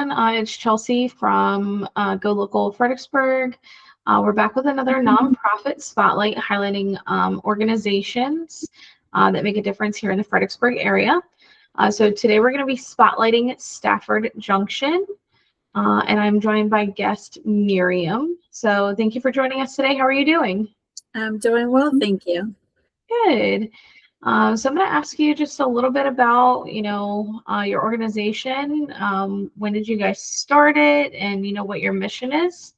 everyone. It's Chelsea from Go Local Fredericksburg. We're back with another nonprofit spotlight highlighting organizations that make a difference here in the Fredericksburg area. So today we're going to be spotlighting Stafford Junction, and I'm joined by guest Miriam. So thank you for joining us today. How are you doing? I'm doing well, thank you. Good. So I'm going to ask you just a little bit about, your organization. When did you guys start it, and what your mission is?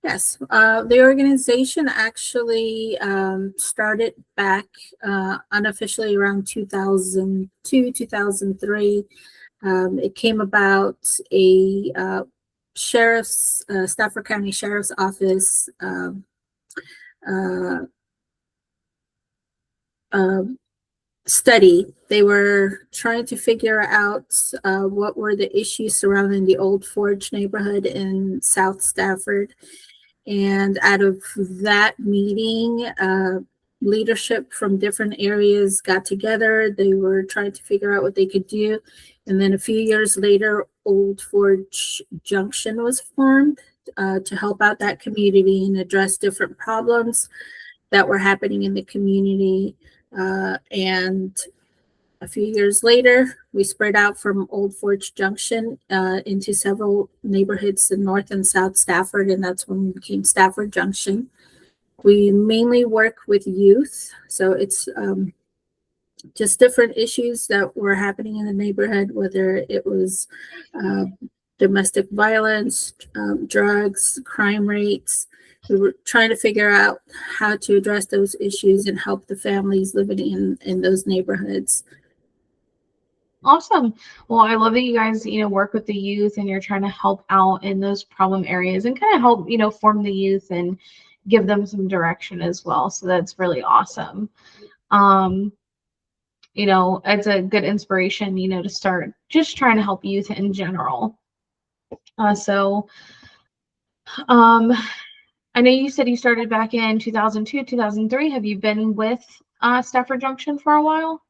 Yes, the organization actually started back unofficially around 2002, 2003. It came about a Stafford County Sheriff's Office study. They were trying to figure out what were the issues surrounding the Old Forge neighborhood in South Stafford. And out of that meeting, leadership from different areas got together. They were trying to figure out what they could do. And then a few years later, Old Forge Junction was formed to help out that community and address different problems that were happening in the community. And a few years later, we spread out from Old Forge Junction into several neighborhoods in North and South Stafford, and that's when we became Stafford Junction. We mainly work with youth, so it's just different issues that were happening in the neighborhood, whether it was domestic violence, drugs, crime rates. We were trying to figure out how to address those issues and help the families living in those neighborhoods. Awesome. Well, I love that you guys, work with the youth and you're trying to help out in those problem areas and kind of help, form the youth and give them some direction as well. So that's really awesome. It's a good inspiration, to start just trying to help youth in general. I know you said you started back in 2002, 2003. Have you been with Stafford Junction for a while?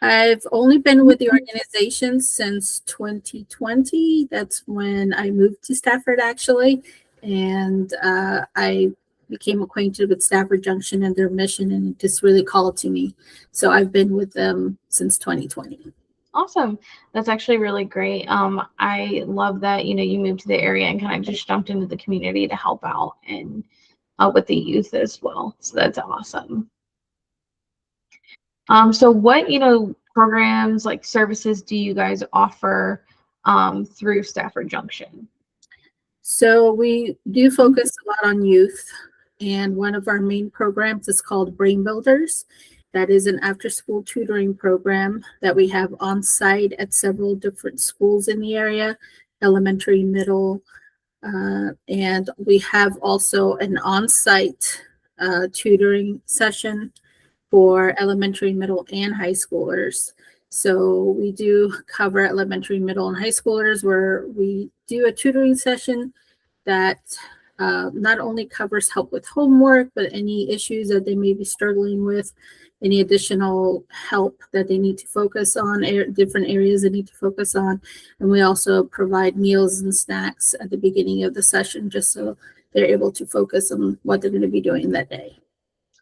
I've only been with the organization since 2020. That's when I moved to Stafford, actually. And I became acquainted with Stafford Junction and their mission, and it just really called to me. So I've been with them since 2020. Awesome. That's actually really great. I love that, you moved to the area and kind of just jumped into the community to help out and with the youth as well. So that's awesome. So what, programs like services do you guys offer through Stafford Junction? So we do focus a lot on youth, and one of our main programs is called Brain Builders. That is an after-school tutoring program that we have on site at several different schools in the area, elementary, middle, and we have also an on-site tutoring session for elementary, middle, and high schoolers. So we do cover elementary, middle, and high schoolers, where we do a tutoring session that not only covers help with homework, but any issues that they may be struggling with, any additional help that they need to focus on, different areas they need to focus on. And we also provide meals and snacks at the beginning of the session, just so they're able to focus on what they're going to be doing that day.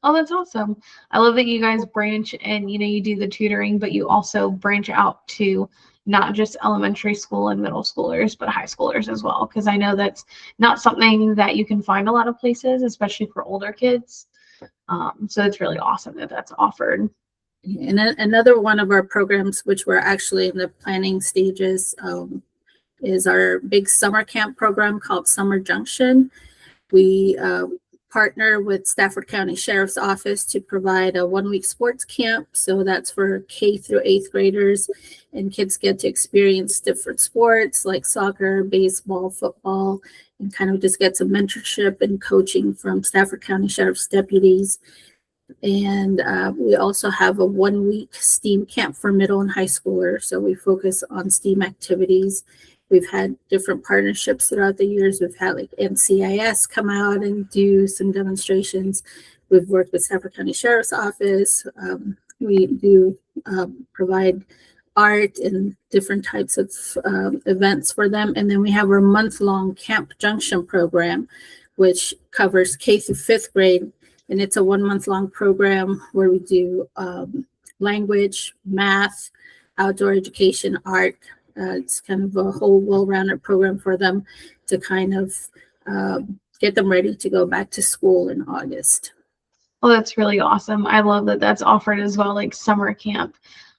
Oh, that's awesome. I love that you guys branch and, you do the tutoring, but you also branch out to not just elementary school and middle schoolers, but high schoolers as well. Because I know that's not something that you can find a lot of places, especially for older kids. So it's really awesome that that's offered. And then another one of our programs, which we're actually in the planning stages, is our big summer camp program called Summer Junction. We partner with Stafford County Sheriff's Office to provide a 1-week sports camp. So that's for K through 8th graders, and kids get to experience different sports like soccer, baseball, football, and kind of just get some mentorship and coaching from Stafford County Sheriff's deputies. And we also have a 1-week STEAM camp for middle and high schoolers. So we focus on STEAM activities. We've had different partnerships throughout the years. We've had like NCIS come out and do some demonstrations. We've worked with Stafford County Sheriff's Office. We do provide art and different types of events for them. And then we have our month-long Camp Junction program, which covers K through fifth grade. And it's a 1 month long program where we do language, math, outdoor education, art. It's kind of a whole well-rounded program for them to kind of get them ready to go back to school in August. Oh, that's really awesome. I love that that's offered as well, like summer camp.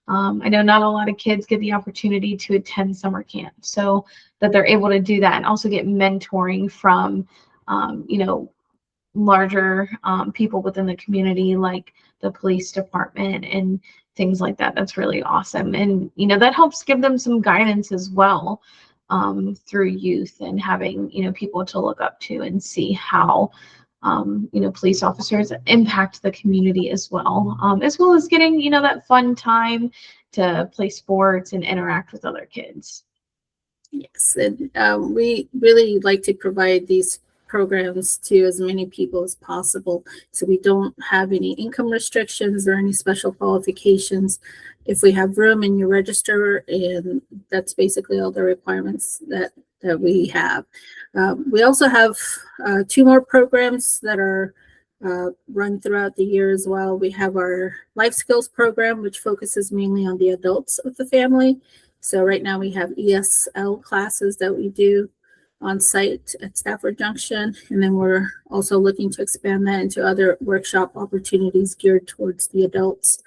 I know not a lot of kids get the opportunity to attend summer camp, so that they're able to do that and also get mentoring from, larger people within the community, like the police department and things like that. That's really awesome. And, that helps give them some guidance as well, through youth and having, people to look up to and see how, police officers impact the community as well as getting, that fun time to play sports and interact with other kids. Yes, and we really like to provide these programs to as many people as possible, so we don't have any income restrictions or any special qualifications. If we have room and you register, and that's basically all the requirements that we have. We also have 2 more programs that are run throughout the year as well. We have our life skills program, which focuses mainly on the adults of the family. So right now we have ESL classes that we do on site at Stafford Junction. And then we're also looking to expand that into other workshop opportunities geared towards the adults.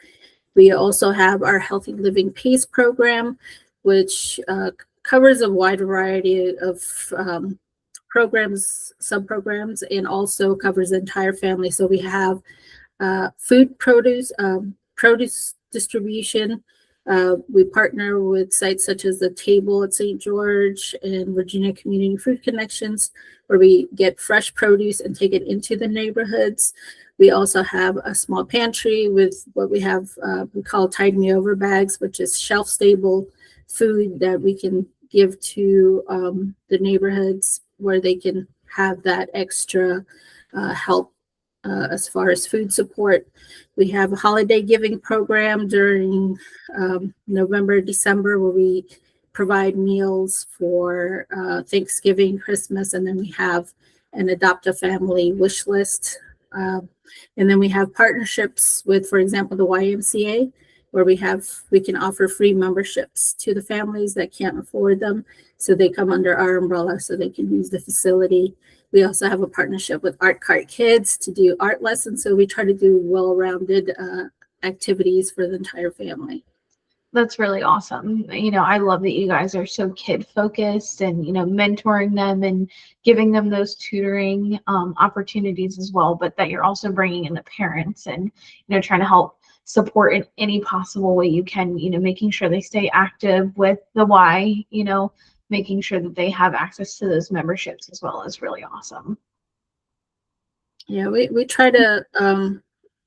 We also have our Healthy Living PACE program, which covers a wide variety of programs, sub-programs, and also covers the entire family. So we have food produce distribution. We partner with sites such as the Table at St. George and Virginia Community Food Connections, where we get fresh produce and take it into the neighborhoods. We also have a small pantry with what we call Tide Me Over bags, which is shelf-stable food that we can give to the neighborhoods where they can have that extra help as far as food support. We have a holiday giving program during November, December, where we provide meals for Thanksgiving, Christmas, and then we have an adopt a family wish list. And then we have partnerships with, for example, the YMCA, where we can offer free memberships to the families that can't afford them. So they come under our umbrella so they can use the facility. We also have a partnership with Art Cart Kids to do art lessons. So we try to do well-rounded activities for the entire family. That's really awesome. I love that you guys are so kid focused and, mentoring them and giving them those tutoring opportunities as well, but that you're also bringing in the parents and, trying to help support in any possible way you can, making sure they stay active with the Y, making sure that they have access to those memberships as well is really awesome. Yeah, we try to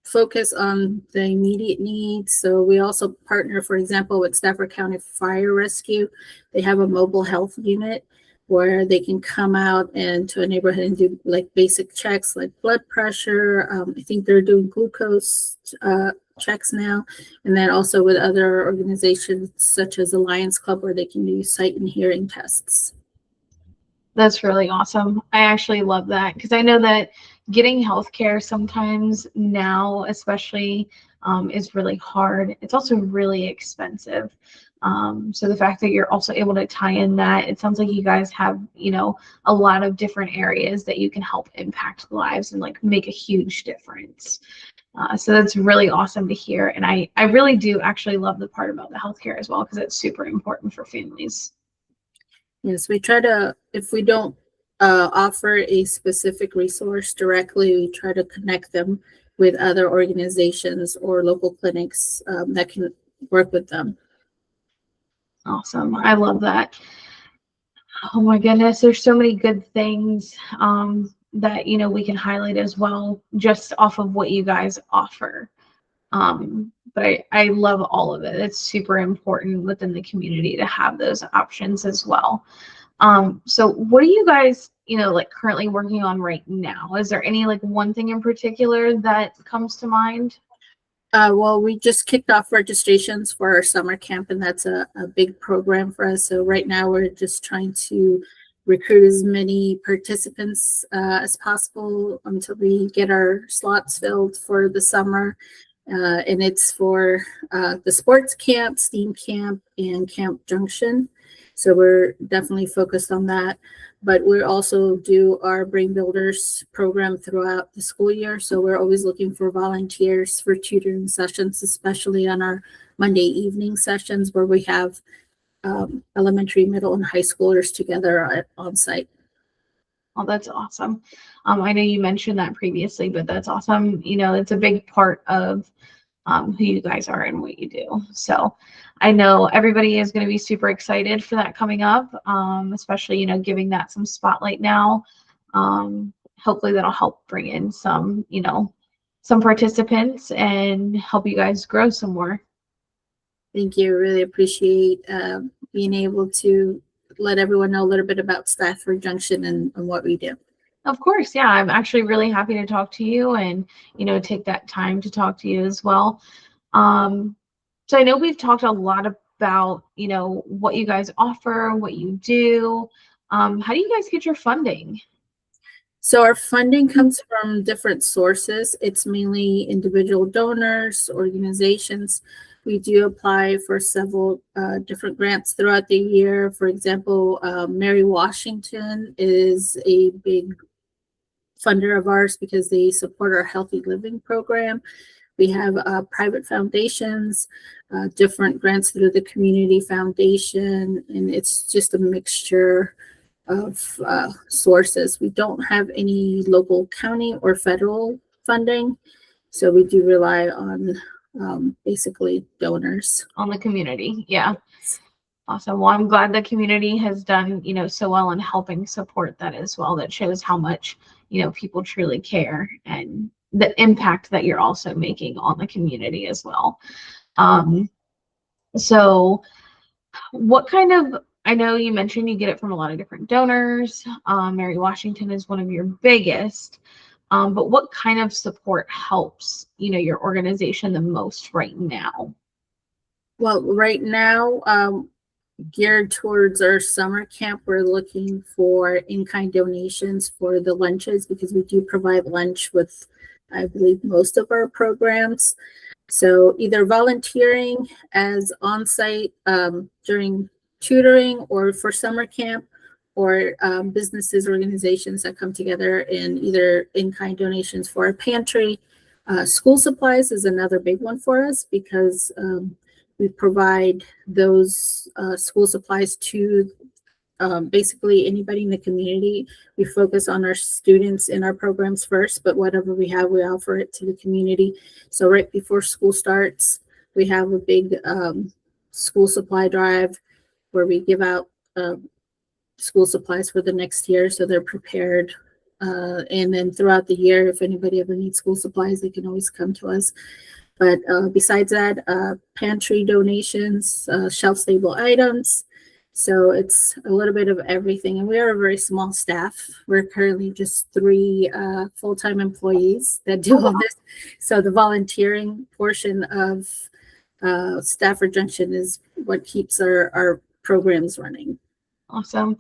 focus on the immediate needs. So we also partner, for example, with Stafford County Fire Rescue. They have a mobile health unit where they can come out into a neighborhood and do like basic checks like blood pressure. I think they're doing glucose checks now. And then also with other organizations such as the Lions Club, where they can do sight and hearing tests. That's really awesome. I actually love that because I know that getting healthcare sometimes now, especially, is really hard. It's also really expensive. So the fact that you're also able to tie in that, it sounds like you guys have, a lot of different areas that you can help impact lives and like make a huge difference. So that's really awesome to hear. And I really do actually love the part about the healthcare as well, because it's super important for families. Yes, we try to, if we don't offer a specific resource directly, we try to connect them with other organizations or local clinics that can work with them. Awesome. I love that. Oh my goodness, there's so many good things that we can highlight as well, just off of what you guys offer. But I love all of it. It's super important within the community to have those options as well. So what are you guys, like currently working on right now? Is there any like one thing in particular that comes to mind? Well, we just kicked off registrations for our summer camp, and that's a big program for us. So right now we're just trying to recruit as many participants as possible until we get our slots filled for the summer. And it's for the sports camp, STEAM camp, and Camp Junction. So we're definitely focused on that. But we also do our Brain Builders program throughout the school year. So we're always looking for volunteers for tutoring sessions, especially on our Monday evening sessions where we have elementary, middle, and high schoolers together on site. Oh, that's awesome. I know you mentioned that previously, but that's awesome. It's a big part of who you guys are and what you do. So I know everybody is going to be super excited for that coming up, especially, giving that some spotlight now. Hopefully that'll help bring in some, some participants and help you guys grow some more. Thank you. Really appreciate being able to let everyone know a little bit about Stafford Junction and what we do. Of course, yeah. I'm actually really happy to talk to you and, take that time to talk to you as well. So I know we've talked a lot about, what you guys offer, what you do. How do you guys get your funding? So our funding comes from different sources. It's mainly individual donors, organizations. We do apply for several different grants throughout the year. For example, Mary Washington is a big funder of ours because they support our healthy living program. We have private foundations, different grants through the community foundation, and it's just a mixture of sources. We don't have any local county or federal funding, so we do rely on basically donors. On the community, yeah. Awesome. Well, I'm glad the community has done, so well in helping support that as well. That shows how much, people truly care and the impact that you're also making on the community as well. So what kind of, I know you mentioned you get it from a lot of different donors. Mary Washington is one of your biggest, but what kind of support helps, your organization the most right now? Well, right now, geared towards our summer camp, we're looking for in-kind donations for the lunches because we do provide lunch with, I believe, most of our programs. So either volunteering as on-site during tutoring or for summer camp, or businesses, organizations that come together in either in-kind donations for our pantry. School supplies is another big one for us because we provide those school supplies to basically anybody in the community. We focus on our students in our programs first, but whatever we have, we offer it to the community. So right before school starts, we have a big school supply drive where we give out school supplies for the next year so they're prepared. And then throughout the year, if anybody ever needs school supplies, they can always come to us. But besides that, pantry donations, shelf-stable items. So it's a little bit of everything. And we are a very small staff. We're currently just 3 full-time employees that do all this. So the volunteering portion of Stafford Junction is what keeps our programs running. Awesome.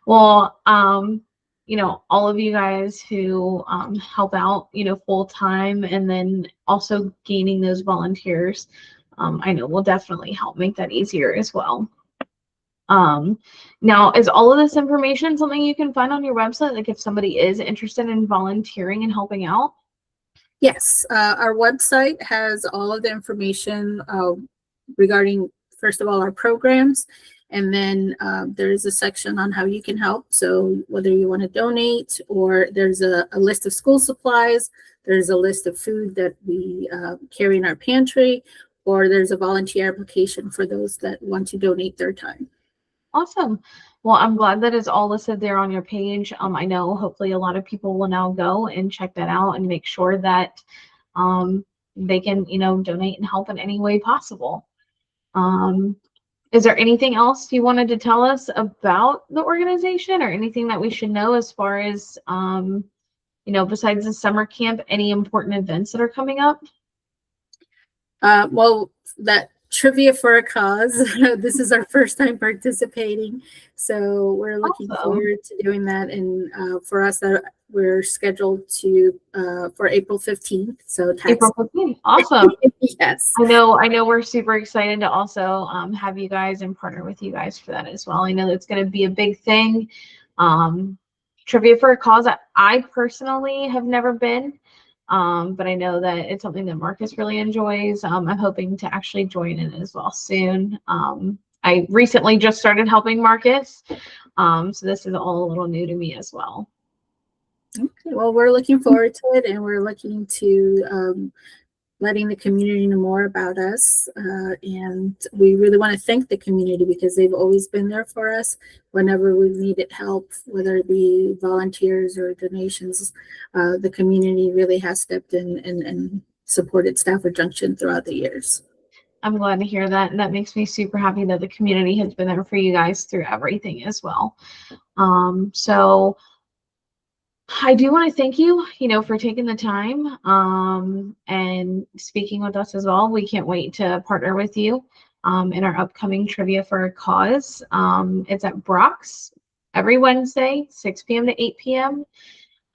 Well, all of you guys who help out, full time, and then also gaining those volunteers, I know will definitely help make that easier as well. Now, is all of this information something you can find on your website? Like if somebody is interested in volunteering and helping out? Yes, our website has all of the information regarding, first of all, our programs. And then there is a section on how you can help. So whether you want to donate, or there's a list of school supplies, there's a list of food that we carry in our pantry, or there's a volunteer application for those that want to donate their time. Awesome. Well, I'm glad that it's all listed there on your page. I know hopefully a lot of people will now go and check that out and make sure that they can, donate and help in any way possible. Is there anything else you wanted to tell us about the organization, or anything that we should know as far as, besides the summer camp, any important events that are coming up? Well, that trivia for a cause. This is our first time participating, so we're looking Awesome. forward to doing that. And for us, that we're scheduled to for April 15th. So tax. April 15th. Awesome. Yes. I know we're super excited to also have you guys and partner with you guys for that as well. I know it's going to be a big thing. Trivia for a cause that I personally have never been, but I know that it's something that Marcus really enjoys. I'm hoping to actually join in as well soon. I recently just started helping Marcus, so this is all a little new to me as well. Okay. Well, we're looking forward to it, and we're looking to letting the community know more about us. And we really want to thank the community because they've always been there for us whenever we've needed help, whether it be volunteers or donations. The community really has stepped in and supported Stafford Junction throughout the years. I'm glad to hear that. And that makes me super happy that the community has been there for you guys through everything as well. So I do want to thank you, for taking the time and speaking with us as well. We can't wait to partner with you in our upcoming Trivia for a Cause. It's at Brock's every Wednesday, 6 p.m. to 8 p.m.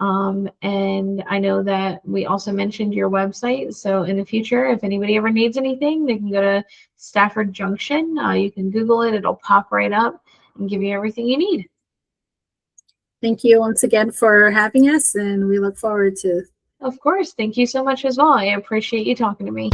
And I know that we also mentioned your website. So in the future, if anybody ever needs anything, they can go to Stafford Junction. You can Google it. It'll pop right up and give you everything you need. Thank you once again for having us, and we look forward to. Of course. Thank you so much as well. I appreciate you talking to me.